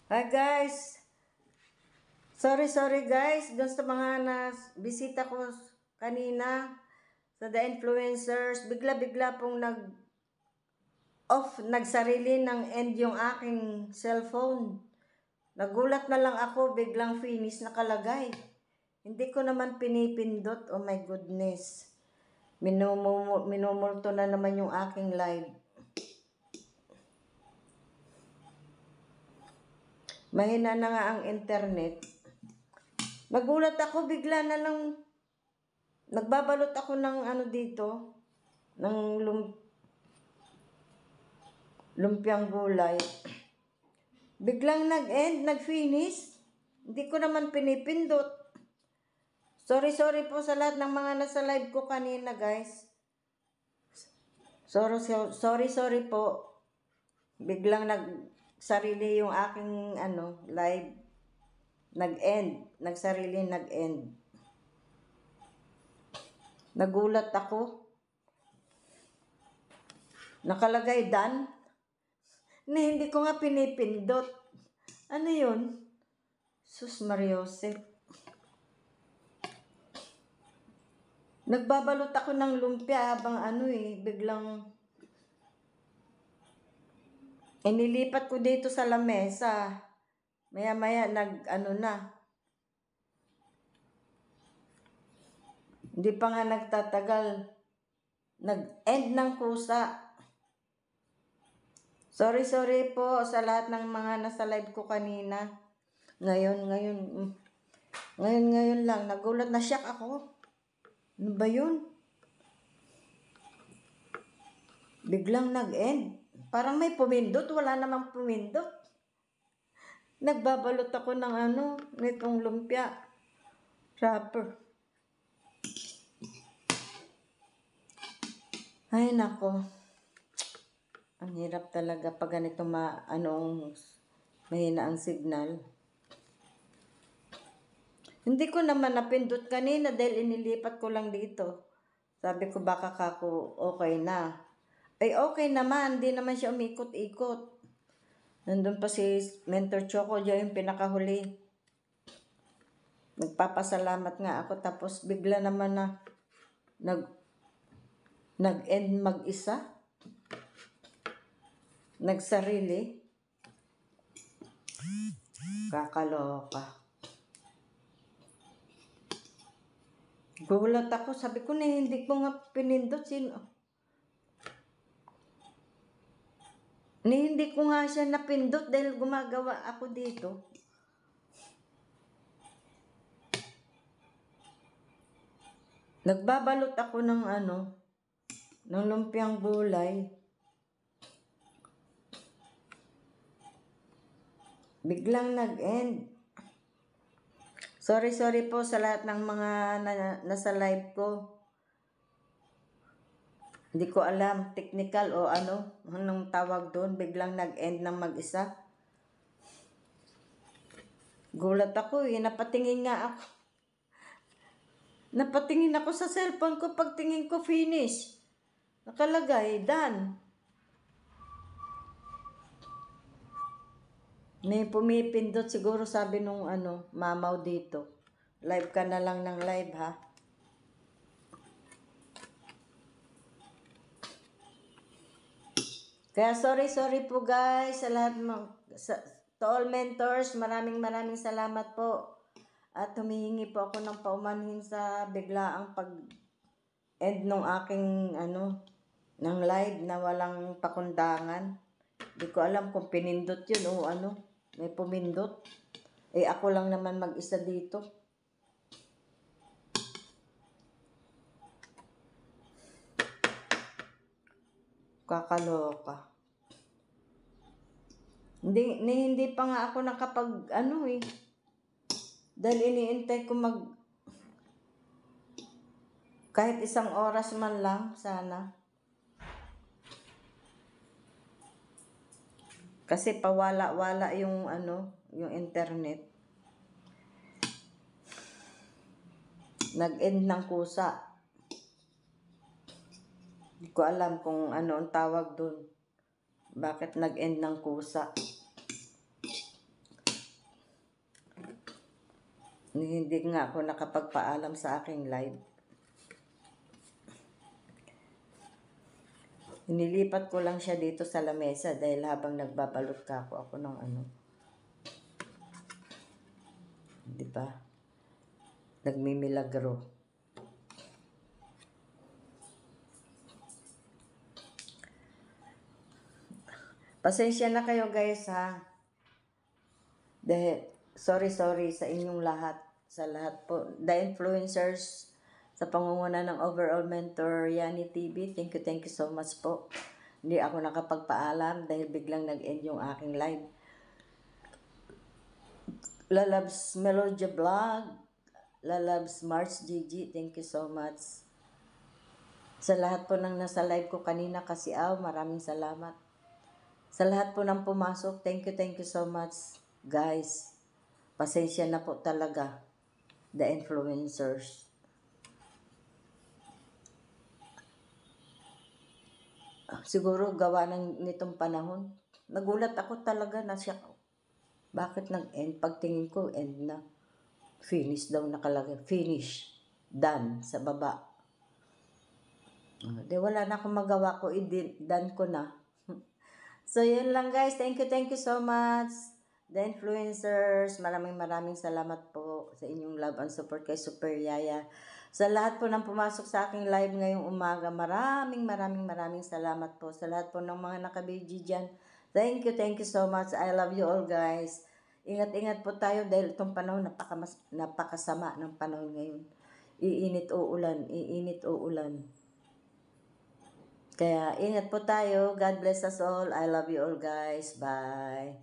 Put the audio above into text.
Hi guys! Sorry guys, doon sa mga bisita ko kanina sa The Influencers, bigla-bigla pong nagsarili ng end yung aking cellphone. Nagulat na lang ako, biglang finish nakalagay. Hindi ko naman pinipindot, oh my goodness. Minumulto na naman yung aking live. Mahina na nga ang internet. Nagulat ako, bigla na lang nagbabalot ako ng dito, ng lumpiang gulay. Biglang nag-end, nag-finish. Hindi ko naman pinipindot. Sorry po sa lahat ng mga nasa live ko kanina, guys. Sorry po. Biglang nagsarili yung aking live. Nag-end. Nag-end. Nagulat ako. Nakalagay done. Hindi ko nga pinipindot. Ano yun? Sus Mariosep. Nagbabalot ako ng lumpia habang biglang inilipat ko dito sa lamesa. Maya-maya na. Hindi pa nga nagtatagal. Nag-end ng kusa. Sorry po sa lahat ng mga nasa live ko kanina. Ngayon lang. Nagulat na shock ako. Ano ba yun? Biglang nag-end. Parang may pumindot. Wala namang pumindot. Nagbabalot ako ng nitong lumpia wrapper. Ay nako. Ang hirap talaga pag ganito mahina ang signal. Hindi ko naman napindot kanina dahil inilipat ko lang dito. Sabi ko baka okay na. Ay okay naman, di naman siya umikot-ikot. Nandun pa si Mentor Choco dyan yung pinakahuli. Nagpapasalamat nga ako tapos bigla naman nag-end mag-isa. Nagsarili. Kakaloka. Gulat ako. Sabi ko hindi ko nga pinindot. Hindi ko nga siya napindot dahil gumagawa ako dito. Nagbabalot ako ng ng lumpiang gulay. Biglang nag-end. Sorry po sa lahat ng mga nasa live ko. Hindi ko alam, technical o anong tawag doon. Biglang nag-end ng mag-isa. Gulat ako napatingin nga ako. Napatingin ako sa cellphone ko, pagtingin ko finish. Nakalagay, done. May pumipindot siguro sabi nung mamaw dito. Live ka na lang ng live ha. Kaya sorry po guys sa lahat to all mentors, maraming salamat po. At humihingi po ako ng paumanhin sa biglaang pag-end nung aking ng live na walang pakundangan. Hindi ko alam kung pinindot yun o may pumindot. Ako lang naman mag-isa dito. Kakaloka. Hindi pa nga ako nakapag dahil iniintay ko kahit isang oras man lang sana. Kasi pawala-wala yung yung internet. Nag-end ng kusa. Hindi ko alam kung ano ang tawag doon. Bakit nag-end ng kusa? Hindi nga ako nakapagpaalam sa aking live. Inilipat ko lang siya dito sa lamesa dahil habang nagbabalot ka ako ng ano. Di ba? Nagmimilagro. Pasensya na kayo guys ha. Dahil, sorry sa inyong lahat. Sa lahat po. The influencers sa pangunguna ng overall mentor Yani TV. Thank you so much po. Hindi ako nakapagpaalam dahil biglang nag-end yung aking live. Lalabs Melodia Vlog. Lalabs March Gigi. Thank you so much. Sa lahat po ng nasa live ko kanina kasi maraming salamat. Sa lahat po ng pumasok, thank you so much, guys. Pasensya na po talaga, the influencers. Siguro gawa nitong panahon. Nagulat ako talaga na siya. Bakit nag-end? Pagtingin ko, end na. Finish daw nakalagay. Finish. Done. Sa baba. Di wala na akong magawa ko. Done ko na. So, yun lang guys. Thank you so much. The influencers, maraming salamat po sa inyong love and support kay Super Yaya. Sa lahat po ng pumasok sa aking live ngayong umaga, maraming salamat po. Sa lahat po ng mga nakabidyo dyan, thank you so much. I love you all guys. Ingat po tayo dahil itong panahon napakasama ng panahon ngayon. Iinit o ulan. Kaya ingat po tayo. God bless us all. I love you all guys. Bye.